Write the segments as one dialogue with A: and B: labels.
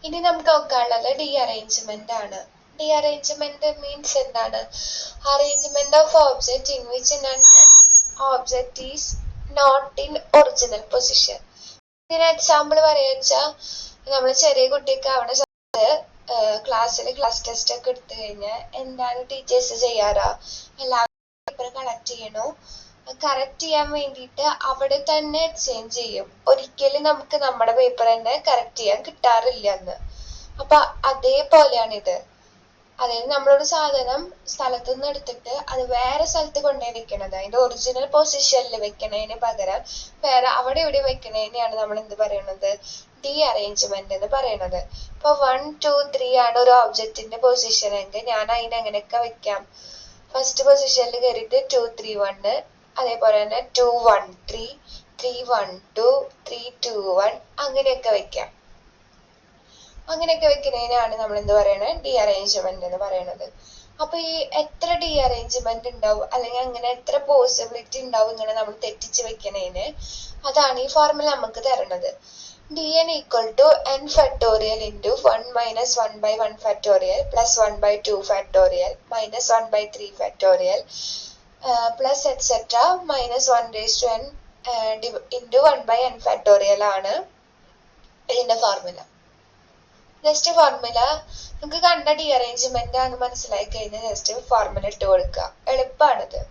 A: ഇനി നമുക്ക് നോക്കാനുള്ളത് ഡീഅറേഞ്ച്മെന്റ് ആണ്. ഡീഅറേഞ്ച്മെന്റ് മീൻസ് എന്താണ്? Arrangement of object in which none object is not in original position. ഇതിന് എക്സാമ്പിൾ പറയാച്ചാ നമ്മൾ ചെറിയ കുട്ടിക്ക് അവിടെ ക്ലാസ്സിൽ ക്ലാസ് ടെസ്റ്റ് ഒക്കെ എടുത്തു കഴിഞ്ഞാൽ എന്താണ് ടീച്ചേഴ്സ് ചെയ്യാറാ? എല്ലാവരും പേപ്പർ കളക്ട് ചെയ്യണോ? കറക്റ്റ് ചെയ്യാൻ വേണ്ടിയിട്ട് അവിടെ തന്നെ എക്സ്ചേഞ്ച് ചെയ്യും. ഒരിക്കലും നമുക്ക് നമ്മുടെ പേപ്പർ തന്നെ കറക്റ്റ് ചെയ്യാൻ കിട്ടാറില്ല എന്ന്. അപ്പൊ അതേപോലെയാണ് ഇത്. അതായത് നമ്മളൊരു സാധനം സ്ഥലത്തു നിന്ന് എടുത്തിട്ട് അത് വേറെ സ്ഥലത്ത് കൊണ്ടുപോയി വെക്കണത്, അതിന്റെ ഒറിജിനൽ പൊസിഷനിൽ വെക്കണതിന് പകരം വേറെ അവിടെ ഇവിടെ വെക്കണതിനെയാണ് നമ്മൾ എന്ത് പറയണത്? ഡീഅറേഞ്ച്മെന്റ് എന്ന് പറയണത്. ഇപ്പൊ 1 2 3 ആണ് ഒരു ഓബ്ജക്റ്റിന്റെ പൊസിഷൻ എങ്കിൽ ഞാൻ അതിനെ എങ്ങനെയൊക്കെ വെക്കാം? ഫസ്റ്റ് പൊസിഷനിൽ കയറിയിട്ട് 2 3 1, അതേപോലെ തന്നെ 2 1 3 3 1 2 3 2 1 അങ്ങനെയൊക്കെ വെക്കാം. അങ്ങനെയൊക്കെ വെക്കുന്നതിനാണ് നമ്മൾ എന്ത് പറയണത്? ഡീഅറേഞ്ച്മെന്റ് എന്ന് പറയുന്നത്. അപ്പൊ ഈ എത്ര ഡീഅറേഞ്ച്മെന്റ് ഉണ്ടാവും, അല്ലെങ്കിൽ അങ്ങനെ എത്ര പോസിബിലിറ്റി ഉണ്ടാവും ഇങ്ങനെ നമ്മൾ തെറ്റിച്ച് വെക്കണതിന്, അതാണ് ഈ ഫോർമുല നമുക്ക് തരണത്. dn equal to n factorial into 1 minus 1 by 1 factorial plus 1 by 2 factorial minus 1 by 3 factorial plus etc minus 1 raised to n into 1 by n factorial ആണ് ഇതിന്റെ ഫോർമുല. ജസ്റ്റ് ഫോർമുല നമുക്ക് കണ്ട ഡീഅറേഞ്ച്മെന്റ് ആണ് മനസ്സിലായി കഴിഞ്ഞാൽ ജസ്റ്റ് ഫോർമുല ഇട്ട് കൊടുക്കുക, എളുപ്പമാണിത്.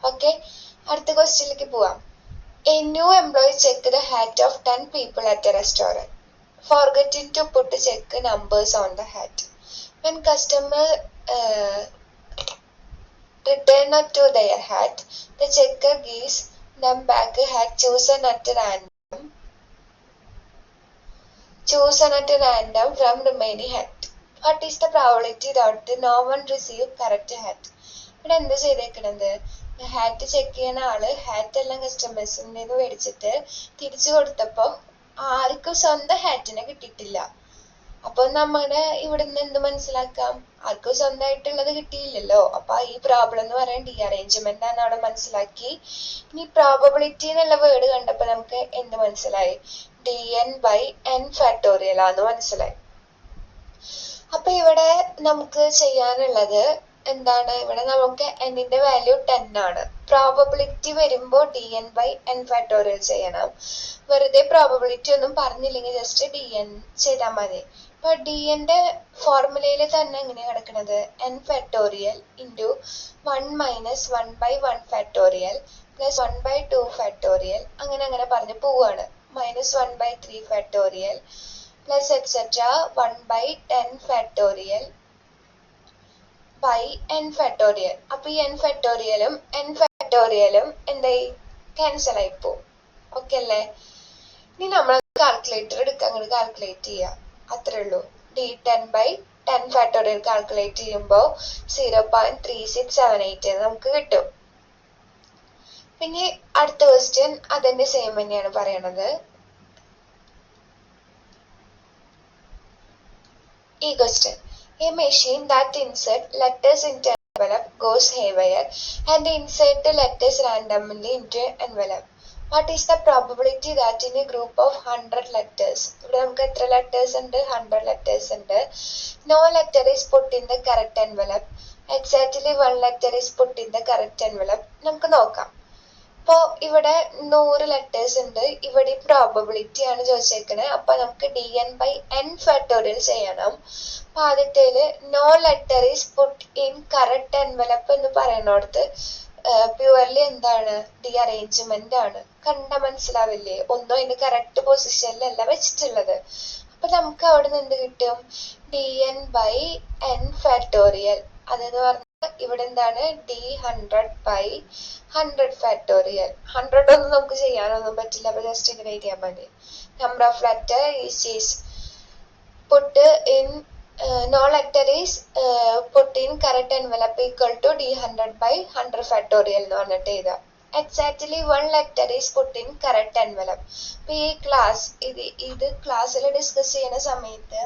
A: ഓക്കെ, അടുത്ത ക്വസ്റ്റ്യനിലേക്ക് പോവാം. A new employee checked the hat of 10 people at a restaurant, forgetting to put check numbers on the hat. When customer returned to their hat, the checker gives them back a hat chosen at random from remaining hat. What is the probability that no one receive correct hat? ഇവിടെ എന്താ ചെയ്തേക്കണത്? Hat check ചെയ്യുന്ന ആള് hat എല്ലാം കസ്റ്റമേഴ്സിൽ നിന്ന് മേടിച്ചിട്ട് തിരിച്ചു കൊടുത്തപ്പോ ആർക്കും സ്വന്തം ഹാറ്റിനെ കിട്ടിയിട്ടില്ല. അപ്പൊ നമ്മുടെ ഇവിടുന്ന് എന്ത് മനസ്സിലാക്കാം? ആർക്കും സ്വന്തമായിട്ടുള്ളത് കിട്ടിയില്ലല്ലോ. അപ്പൊ ഈ പ്രോബ്ലം എന്ന് പറയാൻ ഡീഅറേഞ്ച്മെന്റ് ആണ് അവിടെ മനസ്സിലാക്കി. ഇനി പ്രോബബിലിറ്റി എന്നുള്ള വേർഡ് കണ്ടപ്പോ നമുക്ക് എന്ത് മനസ്സിലായി? dn by n ഫാക്ടോറിയൽ ആന്ന് മനസ്സിലായി. അപ്പൊ ഇവിടെ നമുക്ക് ചെയ്യാനുള്ളത് എന്താണ്? ഇവിടെ നമുക്ക് n-ന്റെ വാല്യൂ 10 ആണ്. പ്രോബബിലിറ്റി വരുമ്പോ dn by n ഫാക്ടോറിയൽ ചെയ്യണം. വെറുതെ പ്രോബബിലിറ്റി ഒന്നും പറഞ്ഞില്ലെങ്കിൽ ജസ്റ്റ് dn ചെയ്താൽ മതി. അപ്പൊ dn-ന്റെ ഫോർമുലയിൽ തന്നെ എങ്ങനെയാ കിടക്കുന്നത്? n factorial into 1 minus 1 by 1 factorial plus 1 by 2 factorial അങ്ങനെ പറഞ്ഞ് പോവാണ്. minus 1 by 3 factorial plus etc 1 by 10 factorial by n factorial. അപ്പൊ ഈ n ഫാക്ടോറിയലും n ഫാക്ടോറിയലും എന്തായി? ക്യാൻസൽ ആയി പോവും. ഓക്കെ അല്ലേ? ഇനി നമ്മൾ കാൽക്കുലേറ്റർ എടുക്കുക, അങ്ങോട്ട് കാൽക്കുലേറ്റ് ചെയ്യുക, അത്രേ ഉള്ളൂ. d10 by 10 ഫാക്ടോറിയൽ കാൽക്കുലേറ്റ് ചെയ്യുമ്പോൾ 0.3678 നമുക്ക് കിട്ടും. പിന്നെ അടുത്ത ക്വസ്റ്റ്യൻ അതിന്റെ സെയിം തന്നെയാണ് പറയണത്. ഈ question, a machine that insert letters into envelope goes haywire and insert the letters randomly into envelope. What is the probability that in a group of 100 letters, ഇവിടെ നമുക്ക് എത്ര ലെറ്റേഴ്സ് ഉണ്ട്? 100 ലെറ്റേഴ്സ് ഉണ്ട്. No letter is put in the correct envelope. Exactly 1 letter is put in the correct envelope. നമുക്ക് നോക്കാം. അപ്പോ ഇവിടെ 100 letters ഉണ്ട്. ഇവിടെ പ്രോബബിലിറ്റി ആണ് ചോദിച്ചേക്കണേ. അപ്പൊ നമുക്ക് dn by n ഫാക്ടോറിയൽ ചെയ്യണം. അപ്പൊ ആദ്യത്തേല് no letter is put in correct envelope എന്ന് പറയുന്നിടത്ത് പ്യുവർലി എന്താണ്? ഡീഅറേഞ്ച്മെന്റ് ആണ്. കണ്ട മനസ്സിലാവില്ലേ? ഒന്നും അതിന്റെ കറക്റ്റ് പൊസിഷനിലല്ല വെച്ചിട്ടുള്ളത്. അപ്പൊ നമുക്ക് അവിടെ നിന്ന് എന്ത് കിട്ടും? dn by n factorial. അതെന്ന് പറഞ്ഞാൽ ഇവിടെ എന്താണ്? d100 by 100 factorial. 100 ഒന്നും നമുക്ക് ചെയ്യാനൊന്നും പറ്റില്ല. അപ്പൊ ജസ്റ്റ് ഇങ്ങനെ എഴുതിയാൽ മതി. Number of letter is put in no letter is put in correct envelope equal to d100 by 100 factorial എന്ന് പറഞ്ഞിട്ട് എഴുതാം. Exactly 1 letter is put in correct envelope. അപ്പൊ ഈ ഇത് ക്ലാസ്സിൽ ഡിസ്കസ് ചെയ്യുന്ന സമയത്ത്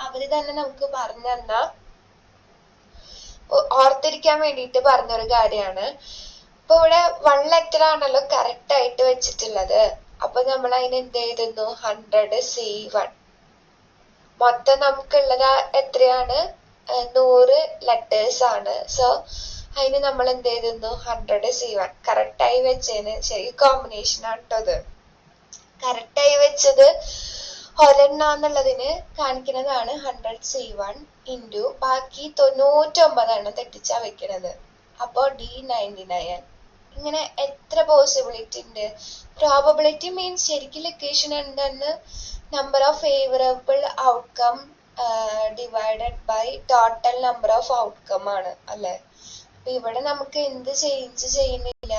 A: അവര് തന്നെ നമുക്ക് പറഞ്ഞു തന്ന ഓർത്തിരിക്കാൻ വേണ്ടിയിട്ട് പറഞ്ഞൊരു കാര്യമാണ്. അപ്പൊ ഇവിടെ 1 letter ആണല്ലോ കറക്റ്റ് ആയിട്ട് വെച്ചിട്ടുള്ളത്. അപ്പൊ നമ്മൾ അതിന് എന്ത് എഴുതുന്നു? 100 C1. മൊത്തം നമുക്കുള്ളത് എത്രയാണ്? 100 ലെറ്റേഴ്സ് ആണ്. സോ അതിന് നമ്മൾ എന്ത് ചെയ്തിരുന്നു? 100C1 കറക്റ്റായി വെച്ചതിന് ശരി കോമ്പിനേഷൻ ആണ് കേട്ടോ അത്. കറക്റ്റായി വെച്ചത് ഒരെണ്ണാന്നുള്ളതിന് കാണിക്കുന്നതാണ് 100C1 ഇൻറ്റു ബാക്കി 99 തെറ്റിച്ചാ വെക്കണത്. അപ്പോ D99. ഇങ്ങനെ എത്ര പോസിബിലിറ്റി ഉണ്ട്? പ്രോബബിലിറ്റി മീൻസ് ശരിക്കും ലൊക്കേഷൻ ഉണ്ടെന്ന് number of favourable outcome divided by total number of outcome ആണ് അല്ലെ. അപ്പൊ ഇവിടെ നമുക്ക് എന്ത് ചേഞ്ച് ചെയ്യുന്നില്ല.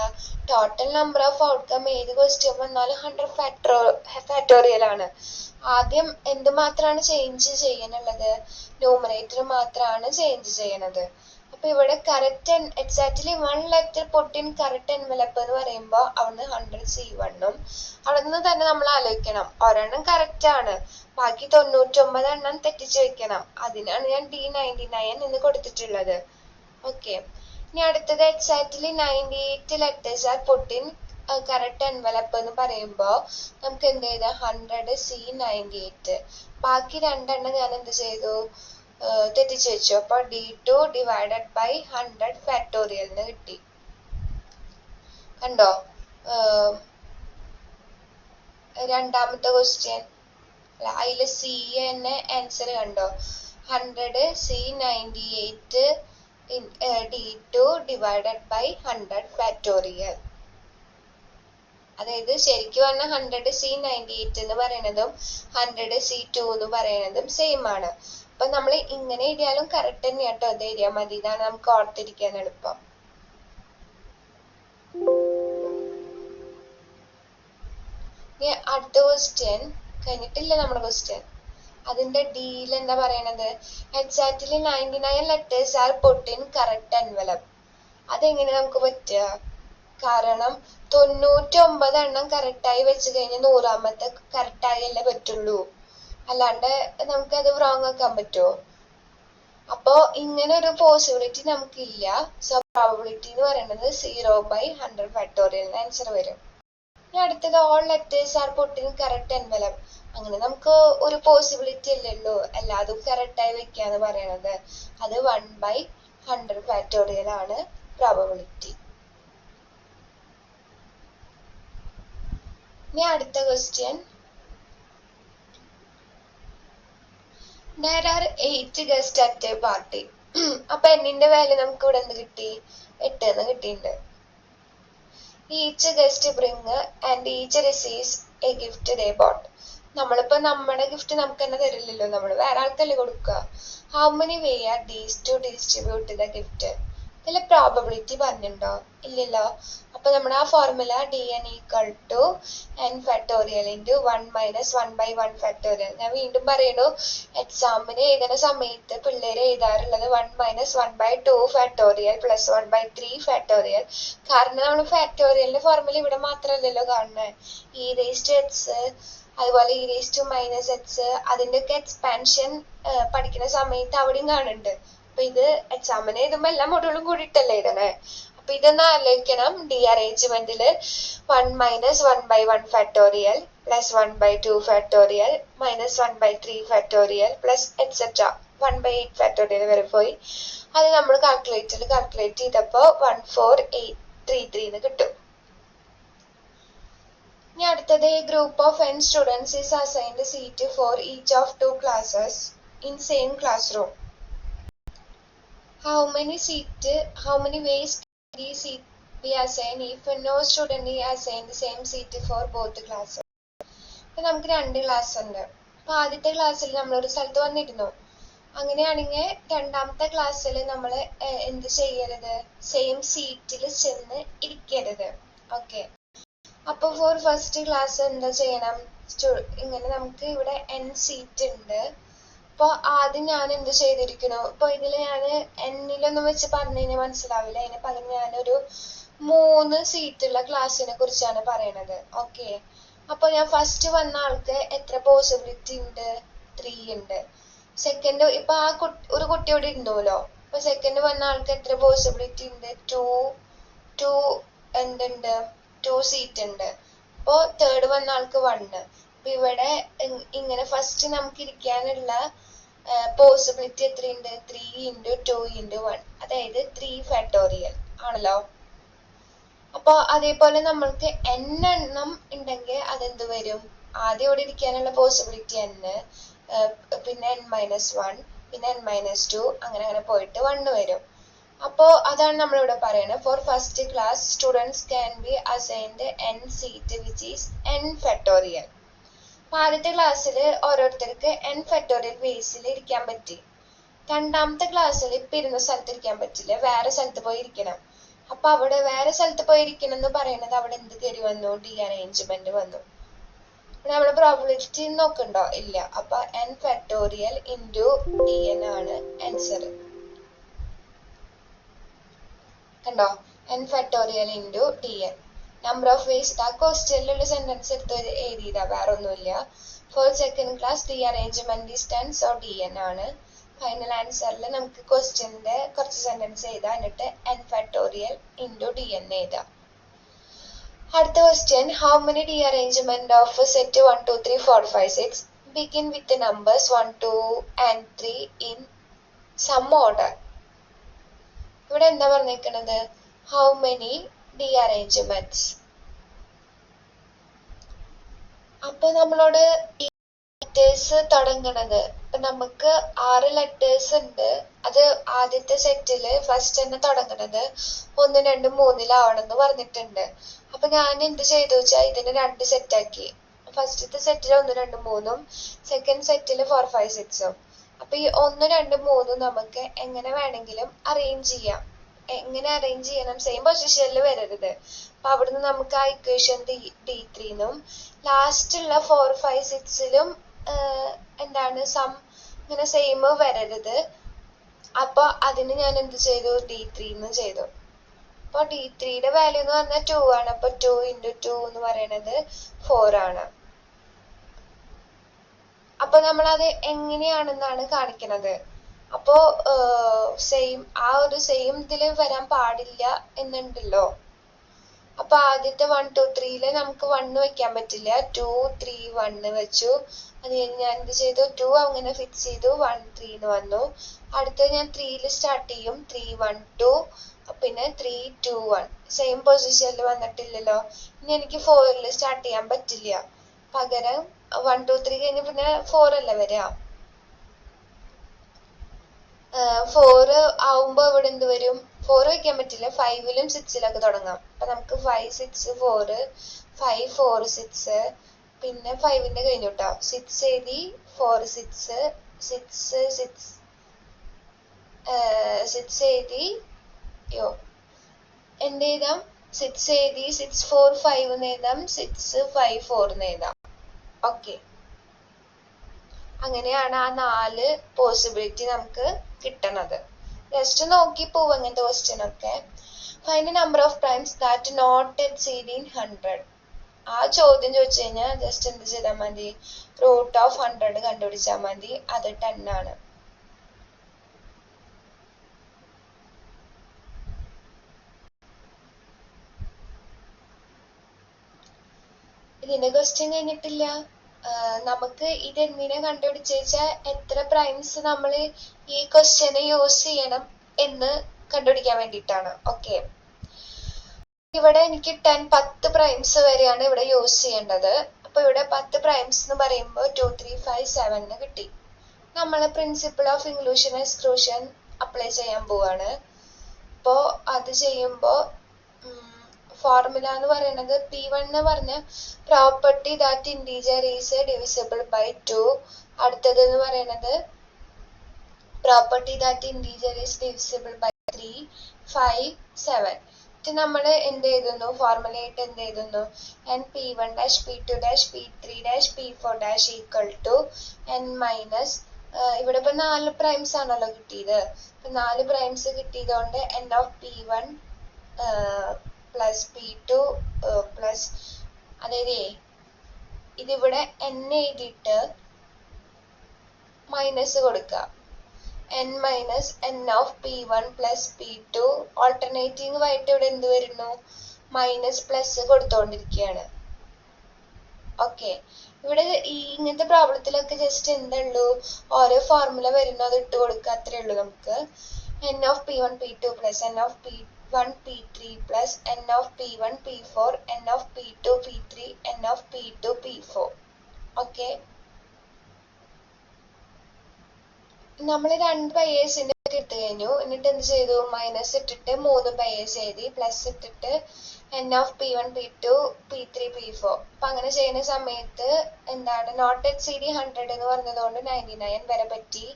A: ടോട്ടൽ നമ്പർ ഓഫ് ഔട്ട്കം ഏത് ക്വസ്റ്റ്യൻ വന്നാലും 100 ഫാക്ടോറിയൽ ആണ്. ആദ്യം എന്തുമാത്രമാണ് ചേഞ്ച് ചെയ്യാനുള്ളത്? ന്യൂമറേറ്റർ മാത്രമാണ് ചേഞ്ച് ചെയ്യണത്. അപ്പൊ ഇവിടെ correct exactly 1 letter put in correct envelope എന്ന് പറയുമ്പോൾ അവിടുന്ന് 100C1 അവിടെ നിന്ന് തന്നെ നമ്മൾ ആലോചിക്കണം. ഒരെണ്ണം കറക്റ്റ് ആണ്, ബാക്കി 99 തെറ്റിച്ച് വെക്കണം. അതിനാണ് ഞാൻ D99 എന്ന് കൊടുത്തിട്ടുള്ളത്. ഓക്കെ, ഇനി അടുത്തത് exactly 98 letters R puttu in correct envelope എന്ന് പറയുമ്പോൾ നമുക്ക് എന്ത് ചെയ്താൽ 100C98. ബാക്കി 2 ഞാൻ എന്ത് ചെയ്തു? തെറ്റിച്ച് വെച്ചു. അപ്പൊ D2 ഡിവൈഡഡ് ബൈ 100 ഫാക്ടോറിയലിന് കിട്ടി. കണ്ടോ? രണ്ടാമത്തെ ക്വസ്റ്റ്യൻ അതില് സി തന്നെ ആൻസർ കണ്ടോ? 100C98 D2 divided by 100 factorial. അതായത് ശരിക്കും പറഞ്ഞാൽ 100C98 എന്ന് പറയുന്നതും 100C2 എന്ന് പറയുന്നതും സെയിം ആണ്. അപ്പൊ നമ്മൾ ഇങ്ങനെ എഴുതിയാലും കറക്റ്റ് തന്നെയാണ് കേട്ടോ. അത് എഴുതിയാൽ മതി. ഇതാണ് നമുക്ക് ഓർത്തിരിക്കാൻ എളുപ്പം. ഇനി അടുത്ത ക്വസ്റ്റ്യൻ കഴിഞ്ഞിട്ടില്ല നമ്മുടെ ക്വസ്റ്റ്യൻ. അതിന്റെ ഡിയിൽ എന്താ പറയണത്? Exactly 99 letters R puttu in correct envelope. അതെങ്ങനെ നമുക്ക് പറ്റുക? കാരണം 99 കറക്റ്റായി വെച്ച് കഴിഞ്ഞാൽ 100ാമത്തെ കറക്റ്റായി അല്ലേ പറ്റുള്ളൂ. അല്ലാണ്ട് നമുക്കത് റോങ് ആക്കാൻ പറ്റുമോ? അപ്പോ ഇങ്ങനെ ഒരു പോസിബിലിറ്റി നമുക്കില്ല. സോ പ്രോബബിലിറ്റി എന്ന് പറയുന്നത് 0/100 ഫാക്ടോറിയലിന് ആൻസർ വരും. ഇനി അടുത്തത് all letters R puttu in correct envelope. അങ്ങനെ നമുക്ക് ഒരു പോസിബിലിറ്റി അല്ലല്ലോ എല്ലാതും കറക്റ്റായി വെക്കാന്ന് പറയണത്. അത് 1/100 ഫാക്ടോറിയൽ ആണ് പ്രോബബിലിറ്റി. ഇനി അടുത്ത question. There are 8 guests at a party. അപ്പൊ എന്നിന്റെ വാല്യൂ നമുക്ക് ഇവിടെ എന്ത് കിട്ടി? 8 എന്ന് കിട്ടിയിട്ടുണ്ട്. Each guest bring and each receives a gift they bought. നമ്മളിപ്പോ നമ്മുടെ ഗിഫ്റ്റ് നമുക്ക് തന്നെ തരില്ലല്ലോ, നമ്മൾ വേറെ ആൾക്കല്ലേ കൊടുക്കുക. How many way are these to distribute the gift? ഇതിൽ പ്രോബബിലിറ്റി പറഞ്ഞിട്ടുണ്ടോ? ഇല്ലല്ലോ. അപ്പൊ നമ്മുടെ ആ formula dn = n factorial into 1 - 1/1 factorial. ഞാൻ വീണ്ടും പറയുന്നു, എക്സാമിന് എഴുതുന്ന സമയത്ത് പിള്ളേര് എഴുതാറുള്ളത് 1 - 1/2 ഫാക്ടോറിയൽ പ്ലസ് 1/3 ഫാക്ടോറിയൽ. കാരണം നമ്മൾ ഫാക്ടോറിയലിന്റെ ഫോർമുല ഇവിടെ മാത്രമല്ലല്ലോ കാണുന്നത്. e⁻x അതുപോലെ e⁻⁻x അതിന്റെയൊക്കെ എക്സ്പാൻഷൻ പഠിക്കുന്ന സമയത്ത് അവിടെയും കാണുന്നുണ്ട്. അപ്പൊ ഇത് എക്സാമിന് എഴുതുമ്പോ എല്ലാ മൊഡ്യൂളും കൂടിയിട്ടല്ലേ എഴുതണേ. അപ്പൊ ഇതൊന്ന് ആലോചിക്കണം. ഡി അറേഞ്ച്മെന്റില് 1 - 1/1 factorial plus 1/2 factorial minus 1/3 factorial plus etcetera 1/8 factorial വരെ പോയി. അത് നമ്മൾ കാൽക്കുലേറ്ററിൽ കാൽക്കുലേറ്റ് ചെയ്തപ്പോ 14833 എന്ന് കിട്ടും. ഇനി അടുത്തത് group of n students is assigned seat for each of 2 classes in same classroom. How many ways can the seat be assigned if no student is assigned the same seat for both classes? ഇപ്പൊ നമുക്ക് 2 class ഉണ്ട്. അപ്പൊ ആദ്യത്തെ ക്ലാസ്സിൽ നമ്മൾ ഒരു സ്ഥലത്ത് വന്നിരുന്നു. അങ്ങനെയാണെങ്കിൽ രണ്ടാമത്തെ ക്ലാസ്സിൽ നമ്മൾ എന്ത് ചെയ്യരുത്? സെയിം സീറ്റിൽ ചെന്ന് ഇരിക്കരുത്. ഓക്കെ, അപ്പൊ ഫോർ ഫസ്റ്റ് ക്ലാസ് എന്താ ചെയ്യണം? ഇങ്ങനെ നമുക്ക് ഇവിടെ n സീറ്റ് ഉണ്ട്. അപ്പൊ ആദ്യം ഞാൻ എന്ത് ചെയ്തിരിക്കണു? ഇപ്പൊ ഇതില് ഞാൻ എന്നിലൊന്നും വെച്ച് പറഞ്ഞു കഴിഞ്ഞാൽ മനസ്സിലാവില്ല. അതിന് പകരം ഞാനൊരു 3 സീറ്റുള്ള ക്ലാസ്സിനെ കുറിച്ചാണ് പറയണത്. ഓക്കെ, അപ്പൊ ഞാൻ ഫസ്റ്റ് വന്ന ആൾക്ക് എത്ര പോസിബിലിറ്റി ഉണ്ട്? 3 ഉണ്ട്. സെക്കൻഡ് ഇപ്പൊ ആ ഒരു കുട്ടിയോട് ഇരുന്നല്ലോ. അപ്പൊ സെക്കൻഡ് വന്ന ആൾക്ക് എത്ര പോസിബിലിറ്റി ഉണ്ട്? 2 എന്തുണ്ട്? 2 സീറ്റ് ഉണ്ട്. അപ്പോ തേർഡ് വന്ന ആൾക്ക് 1. അപ്പൊ ഇവിടെ ഇങ്ങനെ ഫസ്റ്റ് നമുക്ക് ഇരിക്കാനുള്ള പോസിബിലിറ്റി എത്രയുണ്ട്? 3 × 2 × 1, അതായത് 3 ഫാക്ടോറിയൽ ആണല്ലോ. അപ്പൊ അതേപോലെ നമ്മൾക്ക് n എണ്ണം ഉണ്ടെങ്കിൽ അതെന്ത് വരും? ആദ്യം ഇവിടെ ഇരിക്കാനുള്ള പോസിബിലിറ്റി n, പിന്നെ n-1, പിന്നെ n-2, അങ്ങനെ അങ്ങനെ പോയിട്ട് 1 വരും. അപ്പോ അതാണ് നമ്മളിവിടെ പറയുന്നത്. For first class students can be assigned n seat which is n factorial. അപ്പൊ ആദ്യത്തെ ക്ലാസ്സിൽ ഓരോരുത്തർക്ക് n ഫാക്ടോറിയൽ ബേസിൽ ഇരിക്കാൻ പറ്റി. രണ്ടാമത്തെ ക്ലാസ്സിൽ ഇപ്പൊ ഇരുന്ന സ്ഥലത്ത് ഇരിക്കാൻ പറ്റില്ല, വേറെ സ്ഥലത്ത് പോയി ഇരിക്കണം. അപ്പൊ അവിടെ വേറെ സ്ഥലത്ത് പോയി ഇരിക്കണം എന്ന് പറയുന്നത് അവിടെ എന്ത് കയറി വന്നു? ഡി അറേഞ്ച്മെന്റ് വന്നു. നമ്മള് പ്രോബിലിറ്റി നോക്കണ്ടോ? ഇല്ല. അപ്പൊ n ഫാക്ടോറിയൽ ഇൻറ്റു dn ആണ് ആൻസർ. കണ്ടോ? n factorial into dn. Number of ways ആ ക്വസ്റ്റ്യനിലുള്ള സെന്റൻസ് എടുത്ത് എഴുതിയതാ, വേറെ ഒന്നുമില്ല. For second class derangement is 10, so dn ആണ്. ഫൈനൽ ആൻസറിൽ നമുക്ക് ക്വസ്റ്റ്യന്റെ കുറച്ച് സെന്റൻസ് എഴുതാം, എന്നിട്ട് n ഫാക്ടോറിയൽ ഇൻറ്റു dn എഴുതാം. അടുത്ത question, how many D arrangement of set 1, 2, 3, 4, 5, 6 begin with the numbers 1, 2 and 3 in some order? ഇവിടെ എന്താ പറഞ്ഞിരിക്കുന്നത്? How many D arrangements. അപ്പൊ നമ്മളോട് ഈ ലെറ്റേഴ്സ് തുടങ്ങണത്, ഇപ്പൊ നമുക്ക് 6 ലെറ്റേഴ്സ് ഉണ്ട്. അത് ആദ്യത്തെ സെറ്റില് ഫസ്റ്റ് തന്നെ തുടങ്ങണത് 1, 2, 3 പറഞ്ഞിട്ടുണ്ട്. അപ്പൊ ഞാൻ എന്ത് ചെയ്തു വെച്ചാൽ ഇതിന് 2 സെറ്റാക്കി. ഫസ്റ്റത്തെ സെറ്റിൽ 1, 2, 3, സെക്കൻഡ് സെറ്റിൽ 4, 5, 6. അപ്പൊ ഈ 1, 2, 3 നമുക്ക് എങ്ങനെ വേണമെങ്കിലും അറേഞ്ച് ചെയ്യാം. എങ്ങനെ അറേഞ്ച് ചെയ്യണം? സെയിം പൊസിഷനിൽ വരരുത്. അപ്പൊ അവിടുന്ന് നമുക്ക് ആ ഇക്വേഷൻ D3 ന്നും ലാസ്റ്റ് ഉള്ള 4, 5, 6ലും എന്താണ് സം ഇങ്ങനെ സെയിം വരരുത്. അപ്പൊ അതിന് ഞാൻ എന്ത് ചെയ്തു? D3 ന്ന് ചെയ്തു. അപ്പൊ D3യുടെ വാല്യൂ എന്ന് പറഞ്ഞാൽ 2 ആണ്. അപ്പൊ 2 × 2 എന്ന് പറയുന്നത് 4 ആണ്. അപ്പൊ നമ്മളത് എങ്ങനെയാണെന്നാണ് കാണിക്കുന്നത്. അപ്പോ സെയിം ആ ഒരു സെയിം ഇതിൽ വരാൻ പാടില്ല എന്നുണ്ടല്ലോ. അപ്പൊ ആദ്യത്തെ 1, 2, 3യില് നമുക്ക് 1 വെക്കാൻ പറ്റില്ല. 2, 3, 1 വെച്ചു. അത് കഴിഞ്ഞ് ഞാൻ എന്ത് ചെയ്തു? 2 അങ്ങനെ ഫിക്സ് ചെയ്തു. 1, 3 എന്ന് വന്നു. അടുത്തത് ഞാൻ 3യിൽ സ്റ്റാർട്ട് ചെയ്യും. 3, 1, 2, പിന്നെ 3, 2, 1 സെയിം പൊസിഷനിൽ വന്നിട്ടില്ലല്ലോ. ഇനി എനിക്ക് 4ൽ സ്റ്റാർട്ട് ചെയ്യാൻ പറ്റില്ല. പകരം 1, 2, 3 കഴിഞ്ഞ് പിന്നെ 4 അല്ലേ വരിക. 4 ആവുമ്പോ ഇവിടെ എന്ത് വരും? 4 വെക്കാൻ പറ്റില്ല. 5ലും 6ലൊക്കെ തുടങ്ങാം. അപ്പൊ നമുക്ക് 5, 6, 4, 5, 4, 6, പിന്നെ 5ന്റെ കഴിഞ്ഞു കേട്ടോ. 6 എഴുതി, 4, 6, 6 എഴുതി. എന്ത് എഴുതാം? 6 എഴുതി, 6, 4, 5 എന്ന് എഴുതാം. 6, 5, 4 എന്ന് എഴുതാം. ഓക്കെ, അങ്ങനെയാണ് ആ 4 പോസിബിലിറ്റി നമുക്ക് കിട്ടണത്. ജസ്റ്റ് നോക്കി പോവും അങ്ങനത്തെ ക്വസ്റ്റ്യൻ ഒക്കെ. Find number of primes that not exceeding 100. ആ ചോദ്യം ചോദിച്ചു കഴിഞ്ഞാൽ ജസ്റ്റ് എന്ത് ചെയ്താൽ മതി? √100 കണ്ടുപിടിച്ചാൽ മതി. അത് 10 ആണ്. ഇതിന്റെ ക്വസ്റ്റ്യൻ കഴിഞ്ഞിട്ടില്ല. നമുക്ക് ഇതെന്തിനെ കണ്ടുപിടിച്ചാൽ എത്ര പ്രൈംസ് നമ്മൾ ഈ ക്വസ്റ്റ്യനെ യൂസ് ചെയ്യണം എന്ന് കണ്ടുപിടിക്കാൻ വേണ്ടിയിട്ടാണ്. ഓക്കെ, ഇവിടെ എനിക്ക് 10 പ്രൈംസ് വരെയാണ് ഇവിടെ യൂസ് ചെയ്യേണ്ടത്. അപ്പൊ ഇവിടെ 10 പ്രൈംസ് എന്ന് പറയുമ്പോൾ 2, 3, 5, 7 കിട്ടി. നമ്മൾ principle of inclusion exclusion apply ചെയ്യാൻ പോവാണ്. അപ്പോ അത് ചെയ്യുമ്പോ ഫോർമുല എന്ന് പറയുന്നത് P1 എന്ന് പറഞ്ഞ property that integer is divisible by 2. അടുത്തത് എന്ന് പറയുന്നത് property that integer is divisible by 3, 5, 7. ഇത് നമ്മൾ എന്ത് എഴുതുന്നു? ഫോർമുലയായിട്ട് എന്ത് എഴുതുന്നു? P1 dash P2 dash P3 dash P4 dash equal to n minus ഇവിടെ ഇപ്പൊ 4 പ്രൈംസ് ആണല്ലോ കിട്ടിയത്. ഇപ്പൊ 4 പ്രൈംസ് കിട്ടിയതുകൊണ്ട് n of P1 plus P2 plus അതായത് ഇതിവിടെ n എഴുതിയിട്ട് മൈനസ് കൊടുക്കുക. n minus n of P1 plus P2. Alternative ആയിട്ട് ഇവിടെ എന്ത് വരുന്നു? Minus plus കൊടുത്തോണ്ടിരിക്കുകയാണ്. ഓക്കെ, ഇവിടെ ഇങ്ങനത്തെ പ്രോബ്ലത്തിലൊക്കെ ജസ്റ്റ് എന്തുള്ളൂ, ഓരോ ഫോർമുല വരുന്നു അത് ഇട്ട് കൊടുക്കുക, അത്രേ ഉള്ളൂ നമുക്ക്. n of p1 p2 plus n of p1 p3 plus n of p1 p4 n of p2 p3 n of p2 p4. Okay, നമ്മൾ 2 പയേഴ്സിന്റെ എടുത്തു കഴിഞ്ഞു. എന്നിട്ട് എന്ത് ചെയ്തു, മൈനസ് ഇട്ടിട്ട് 3 പയേഴ്സ് എഴുതി, പ്ലസ് ഇട്ടിട്ട് n of p1 p2 p3 p4. അപ്പൊ അങ്ങനെ ചെയ്യുന്ന സമയത്ത് എന്താണ്, നോട്ട് എക്സീഡ് 100 എന്ന് പറഞ്ഞതുകൊണ്ട് 99 വരെ പറ്റി.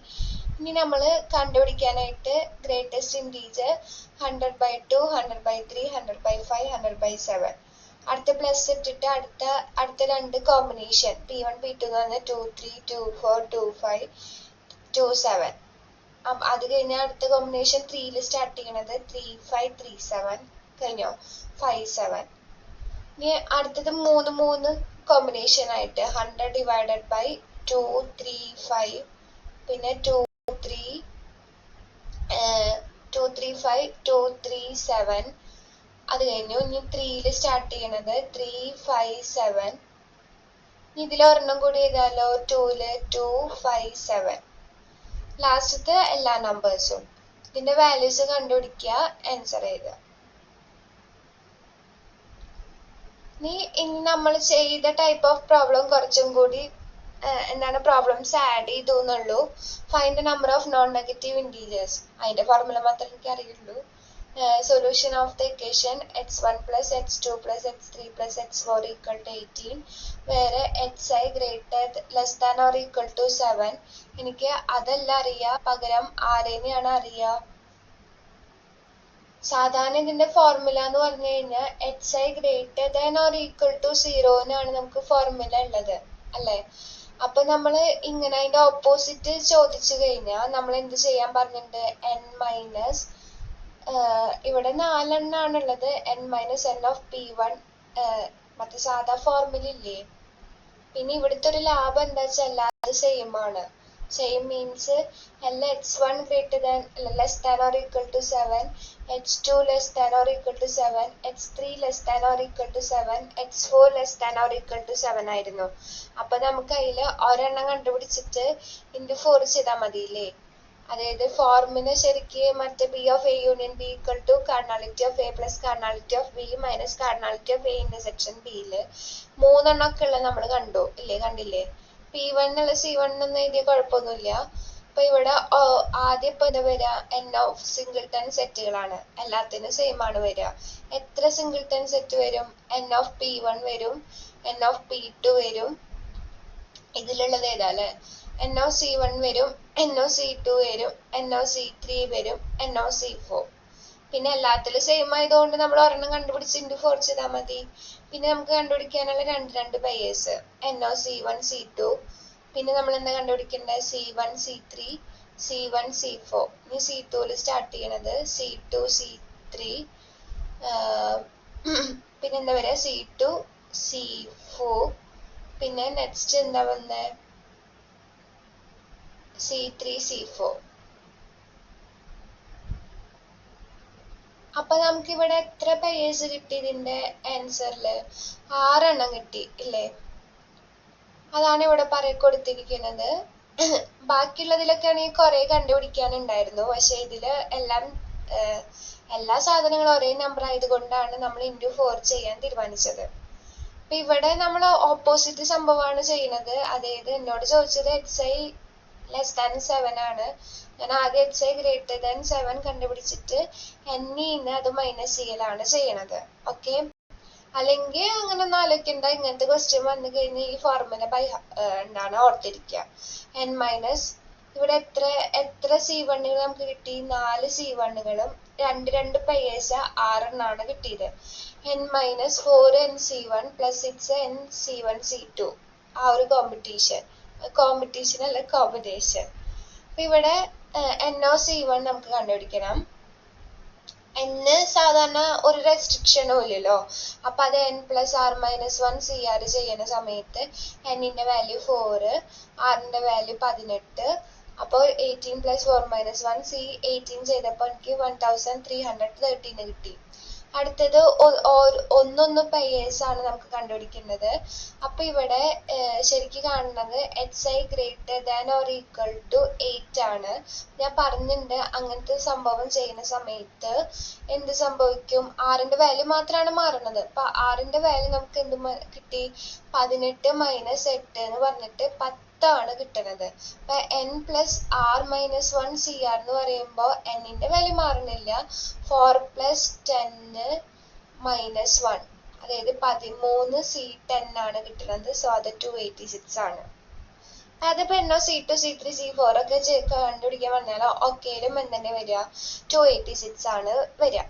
A: ഇനി നമ്മൾ കണ്ടുപിടിക്കാനായിട്ട് ഗ്രേറ്റസ്റ്റ് ഇൻറ്റീജർ 100/2 100/3 100/5 100/7. അടുത്ത പ്ലസ് ഇട്ടിട്ട് അടുത്ത 2 കോമ്പിനേഷൻ p1 p2 എന്ന് പറഞ്ഞാൽ 2 3 2 4 2 5 2 7. അത് കഴിഞ്ഞാൽ അടുത്ത കോമ്പിനേഷൻ 3 സ്റ്റാർട്ട് ചെയ്യണത് 3 5 3 7 കഴിഞ്ഞോ 5 7. ഇനി അടുത്തത് 3 കോമ്പിനേഷൻ ആയിട്ട് 100 ഡിവൈഡഡ് ബൈ 2 3 5 പിന്നെ 2 3 5 2 3 7. അത് കഴിഞ്ഞു. ഇനി 3 സ്റ്റാർട്ട് ചെയ്യണത് 3 5 7. ഇതിൽ ഒരെണ്ണം കൂടി ചെയ്താലോ 2 2 5 7. ലാസ്റ്റത്തെ എല്ലാ നമ്പേഴ്സും ഇതിന്റെ വാല്യൂസ് കണ്ടുപിടിക്കുക, ആൻസർ എഴുതുക. ഇനി നമ്മൾ ചെയ്ത ടൈപ്പ് ഓഫ് പ്രോബ്ലം കുറച്ചും കൂടി എന്താണ് പ്രോബ്ലംസ് ആഡ് ചെയ്തു എന്നുള്ളൂ. Find the number of non negative integers, അതിന്റെ ഫോർമുല മാത്രമേ എനിക്ക് അറിയുള്ളൂ. Solution of the equation x1 plus x2 plus x3 plus x4 equal to 18, വേറെ xi less than or equal to 7. എനിക്ക് അതല്ല അറിയാ, പകരം ആരെന്നെയാണ് അറിയാ. സാധാരണ ഇതിന്റെ ഫോർമുല എന്ന് പറഞ്ഞു കഴിഞ്ഞാൽ xi greater than or equal to 0 നമുക്ക് ഫോർമുല ഉള്ളത് അല്ലെ. അപ്പൊ നമ്മള് ഇങ്ങനെ അതിന്റെ ഓപ്പോസിറ്റ് ചോദിച്ചു കഴിഞ്ഞാൽ നമ്മൾ എന്ത് ചെയ്യാൻ പറഞ്ഞിട്ടുണ്ട്, n മൈനസ് ഇവിടെ 4 എണ്ണാണുള്ളത്, n minus n of p1 മറ്റേ സാധാ ഫോർമുല ഇല്ലേ. പിന്നെ ഇവിടുത്തെ ഒരു ലാഭം എന്താ വെച്ചാൽ എല്ലാതും സെയിം ആണ്. സെയിം മീൻസ് എല്ലാ x1 greater than less than or equal to 7, x2 less than or equal to 7, x3 less than or equal to 7, x4 less than or equal to 7 ആയിരുന്നു. അപ്പൊ നമുക്ക് അതിൽ ഒരെണ്ണം കണ്ടുപിടിച്ചിട്ട് ഇൻറ്റു 4 ചെയ്താൽ മതിയില്ലേ. അതായത് ഫോർമുല ശരിക്ക് മറ്റേ B of A union B equal to cardinality of A plus cardinality of B minus cardinality of A intersection ബിയില് 3 എണ്ണം ഒക്കെ ഉള്ളത് നമ്മൾ കണ്ടില്ലേ. p1 ഉള്ള c1 ഒന്നും എഴുതിയ കുഴപ്പമൊന്നുമില്ല. അപ്പൊ ഇവിടെ ആദ്യം ഇപ്പൊ എന്താ വരിക, n ഓഫ് സിംഗിൾട്ടൺ സെറ്റുകളാണ്, എല്ലാത്തിനും സെയിം ആണ് വരിക. എത്ര സിംഗിൾട്ടൺ സെറ്റ് വരും, n ഓഫ് p1 വരും, n ഓഫ് p2 വരും, ഇതിലുള്ളത് ഏതാ അല്ലെ, n ഓഫ് c1 വരും, n ഓഫ് c2 വരും, n ഓഫ് c3 വരും, n ഓഫ് c4. പിന്നെ എല്ലാത്തിലും സെയിം ആയതുകൊണ്ട് നമ്മൾ ഒരെണ്ണം കണ്ടുപിടിച്ച് ഇൻറ്റു 4 ചെയ്താൽ മതി. പിന്നെ നമുക്ക് കണ്ടുപിടിക്കാനുള്ള രണ്ട് pairs n of c1 c2. പിന്നെ നമ്മൾ എന്താ കണ്ടുപിടിക്കേണ്ടത്, c1 c3 c1 c4. ഇനി c2 സ്റ്റാർട്ട് ചെയ്യണത് c2 c3 പിന്നെ എന്താ പറയുക c2 c4. പിന്നെ നെക്സ്റ്റ് എന്താ വന്നേ c3 c4. അപ്പൊ നമുക്ക് ഇവിടെ എത്ര പയേഴ്സ് കിട്ടി, ഇതിന്റെ ആൻസറില് 6 എണ്ണം കിട്ടി ഇല്ലേ. അതാണ് ഇവിടെ കൊടുത്തിരിക്കുന്നത്. ബാക്കിയുള്ളതിലൊക്കെ ആണെങ്കിൽ കുറെ കണ്ടുപിടിക്കാനുണ്ടായിരുന്നു. പക്ഷെ ഇതില് എല്ലാ സാധനങ്ങളും ഒരേ നമ്പർ ആയതുകൊണ്ടാണ് നമ്മൾ ഇൻറ്റു 4 ചെയ്യാൻ തീരുമാനിച്ചത്. അപ്പൊ ഇവിടെ നമ്മൾ ഓപ്പോസിറ്റ് സംഭവമാണ് ചെയ്യുന്നത്. അതായത് എന്നോട് ചോദിച്ചത് xi ലെസ് ദാൻ 7 ആണ്. ഞാൻ ആദ്യം xi ഗ്രേറ്റർ ദാൻ 7 കണ്ടുപിടിച്ചിട്ട് n അത് മൈനസ് ചെയ്യലാണ് ചെയ്യണത്. ഓക്കെ, അല്ലെങ്കിൽ അങ്ങനെ ഒന്നും ആലോചിക്കണ്ട. ഇങ്ങനത്തെ ക്വസ്റ്റ്യൻ വന്നു കഴിഞ്ഞാൽ ഈ ഫോർമുല എന്താണ് ഓർത്തിരിക്കുക. n മൈനസ് ഇവിടെ എത്ര c1 നമുക്ക് കിട്ടി, 4 c1കളും 2 പയേഴ്സ് 6 എണ്ണാണ് കിട്ടിയത്. n minus 4 nc1 plus 6 nc1 c2. ആ ഒരു കോമ്പറ്റീഷൻ അല്ല കോമ്പിനേഷൻ. അപ്പൊ ഇവിടെ n ഓഫ് c1 നമുക്ക് കണ്ടുപിടിക്കണം. n സാധാരണ ഒരു റെസ്ട്രിക്ഷനും ഇല്ലല്ലോ. അപ്പൊ അത് n plus r minus 1 cr ചെയ്യുന്ന സമയത്ത് n-ന്റെ വാല്യൂ 4, r-ന്റെ വാല്യൂ 18. അപ്പോൾ 18 പ്ലസ് 4 മൈനസ് 1 c 18 ചെയ്തപ്പോൾ എനിക്ക് 1313 കിട്ടി. അടുത്തത് ഒന്നൊന്ന് പെയേഴ്സ് ആണ് നമുക്ക് കണ്ടുപിടിക്കേണ്ടത്. അപ്പൊ ഇവിടെ ശരിക്കും കാണുന്നത് HI greater than or equal to 8 ആണ്. ഞാൻ പറഞ്ഞിട്ടുണ്ട് അങ്ങനത്തെ സംഭവം ചെയ്യുന്ന സമയത്ത് എന്ത് സംഭവിക്കും, ആറിന്റെ വാല്യൂ മാത്രമാണ് മാറുന്നത്. അപ്പൊ ആറിന്റെ വാല്യൂ നമുക്ക് എന്ത് കിട്ടി, 18 - 8 എന്ന് പറഞ്ഞിട്ട് 10 ആണ് കിട്ടുന്നത്. അപ്പൊ n+r-1 CR എന്ന് പറയുമ്പോൾ n-ന്റെ വാല്യൂ മാറുന്നില്ല. 4 + 10 - 1, അതായത് 13 C10 ആണ് കിട്ടുന്നത്. സോ അത് 286 ആണ്. അതിപ്പോ എന്നോ C2 C3 C4 ഒക്കെ കണ്ടുപിടിക്കാൻ പറഞ്ഞാലോ ഒക്കെയിലും എന്തെന്നെ വരിക, 286 ആണ് വരിക.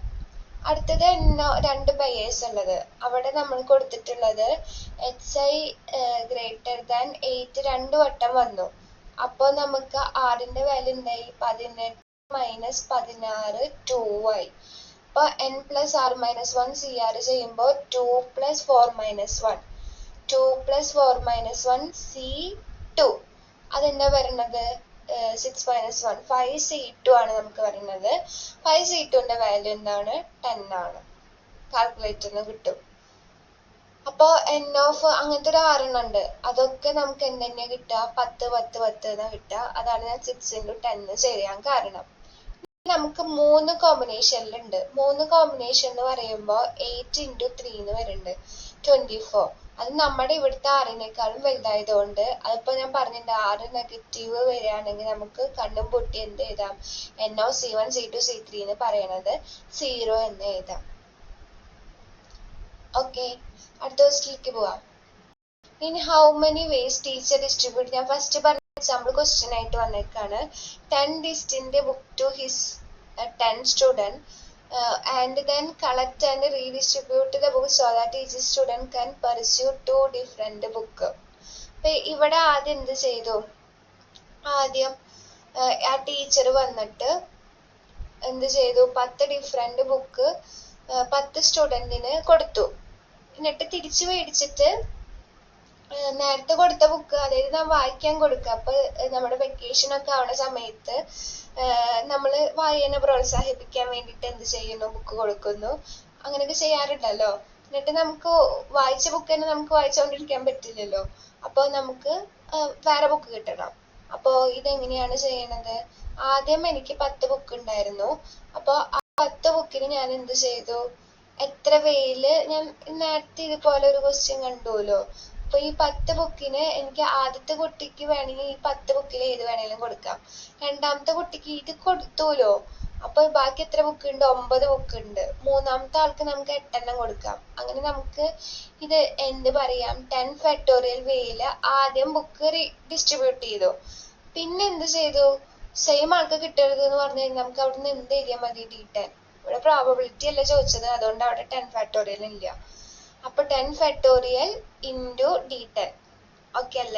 A: അടുത്തത് എന്നോ 2 പെയേഴ്സ് ഉള്ളത്. അവിടെ നമ്മൾ കൊടുത്തിട്ടുള്ളത് HI ഗ്രേറ്റർ ദാൻ 8 2 വട്ടം വന്നു. അപ്പോൾ നമുക്ക് ആറിന്റെ വാല്യൂ എന്തായി, 18 - 16 2 ആയി. അപ്പൊ n+r-1 CR ചെയ്യുമ്പോൾ 2 + 4 - 1, 2 + 4 - 1 C2. അതെന്താ പറയുന്നത്, 6 - 1 5 C2 ആണ് നമുക്ക് പറയുന്നത്. 5 C2ന്റെ വാല്യൂ എന്താണ്, 10 ആണ്. കാൽക്കുലേറ്ററിന് കിട്ടും. അപ്പൊ അങ്ങനത്തെ ഒരു 6 ഉണ്ട്. അതൊക്കെ നമുക്ക് എന്തെന്നെയാ കിട്ടുക, 10 10 10 എന്നാ കിട്ടുക. അതാണ് ഞാൻ 6 × 10 ചെയ്യാൻ കാരണം. നമുക്ക് 3 കോമ്പിനേഷനിലുണ്ട്. 3 കോമ്പിനേഷൻ എന്ന് പറയുമ്പോൾ 8 × 3 എന്ന് വരുന്നുണ്ട്, 24. അത് നമ്മുടെ ഇവിടുത്തെ 6-നേക്കാളും വലുതായതുകൊണ്ട് അതിപ്പോ ഞാൻ പറഞ്ഞിട്ടുണ്ട് 6 നെഗറ്റീവ് വരികയാണെങ്കിൽ നമുക്ക് കണ്ണും പൊട്ടി എന്ത് എഴുതാം, എന്നോ C1 C2 C3 എന്ന് പറയണത് 0 എന്ന് എഴുതാം. ഓക്കെ, അടുത്ത ക്വസ്റ്റ്യനിലേക്ക് പോവാം. In how many vase teacher distribute, ഞാൻ ഫസ്റ്റ് പറഞ്ഞ എക്സാമ്പിൾ ക്വസ്റ്റ്യൻ ആയിട്ട് വന്നേക്കാണ്. 10 distinct book to his 10 student and then collect and redistribute the book so that each student can pursue 2 different book. അപ്പൊ ഇവിടെ ആദ്യം എന്ത് ചെയ്തു, ആദ്യം ആ ടീച്ചർ വന്നിട്ട് എന്ത് ചെയ്തു, 10 ഡിഫറെന്റ് ബുക്ക് 10 സ്റ്റുഡന്റിന് കൊടുത്തു. എന്നിട്ട് തിരിച്ചു മേടിച്ചിട്ട് നേരത്തെ കൊടുത്ത ബുക്ക്, അതായത് നാം വായിക്കാൻ കൊടുക്കുക. അപ്പൊ നമ്മുടെ വെക്കേഷൻ ഒക്കെ ആവുന്ന സമയത്ത് നമ്മള് വായന പ്രോത്സാഹിപ്പിക്കാൻ വേണ്ടിയിട്ട് എന്ത് ചെയ്യുന്നു, ബുക്ക് കൊടുക്കുന്നു. അങ്ങനെയൊക്കെ ചെയ്യാറുണ്ടല്ലോ. എന്നിട്ട് നമുക്ക് വായിച്ച ബുക്ക് തന്നെ നമുക്ക് വായിച്ചുകൊണ്ടിരിക്കാൻ പറ്റില്ലല്ലോ. അപ്പൊ നമുക്ക് വേറെ ബുക്ക് കിട്ടണം. അപ്പൊ ഇതെങ്ങനെയാണ് ചെയ്യണത്, ആദ്യം എനിക്ക് 10 ബുക്ക് ഉണ്ടായിരുന്നു. അപ്പൊ ആ 10 ബുക്കിന് ഞാൻ എന്ത് ചെയ്തു, എത്ര വേയില്, ഞാൻ നേരത്തെ ഇതുപോലെ ഒരു ക്വസ്റ്റ്യൻ കണ്ടുല്ലോ. അപ്പൊ ഈ 10 ബുക്കിന് എനിക്ക് ആദ്യത്തെ കുട്ടിക്ക് വേണമെങ്കിൽ ഈ 10 ബുക്കിൽ ഏത് വേണേലും കൊടുക്കാം. രണ്ടാമത്തെ കുട്ടിക്ക് ഇത് കൊടുത്തുല്ലോ. അപ്പൊ ബാക്കി എത്ര ബുക്ക് ഉണ്ട്, 9 ബുക്ക് ഉണ്ട്. മൂന്നാമത്തെ ആൾക്ക് നമുക്ക് 8 എണ്ണം കൊടുക്കാം. അങ്ങനെ നമുക്ക് ഇത് എന്ത് പറയാം, 10 ഫാക്ടോറിയൽ വേയില് ആദ്യം ബുക്ക് ഡിസ്ട്രിബ്യൂട്ട് ചെയ്തു. പിന്നെ എന്ത് ചെയ്തു, സെയിം ആൾക്ക് കിട്ടരുത് എന്ന് പറഞ്ഞു കഴിഞ്ഞാൽ നമുക്ക് അവിടുന്ന് എന്ത് എഴുതിയാൽ മതി, D10. ഇവിടെ പ്രോബബിലിറ്റി അല്ല ചോദിച്ചത്, അതുകൊണ്ട് അവിടെ 10 ഫാക്ടോറിയൽ ഇല്ല. അപ്പൊ 10 ഫാക്ടോറിയൽ × D10. ഓക്കെ അല്ലേ.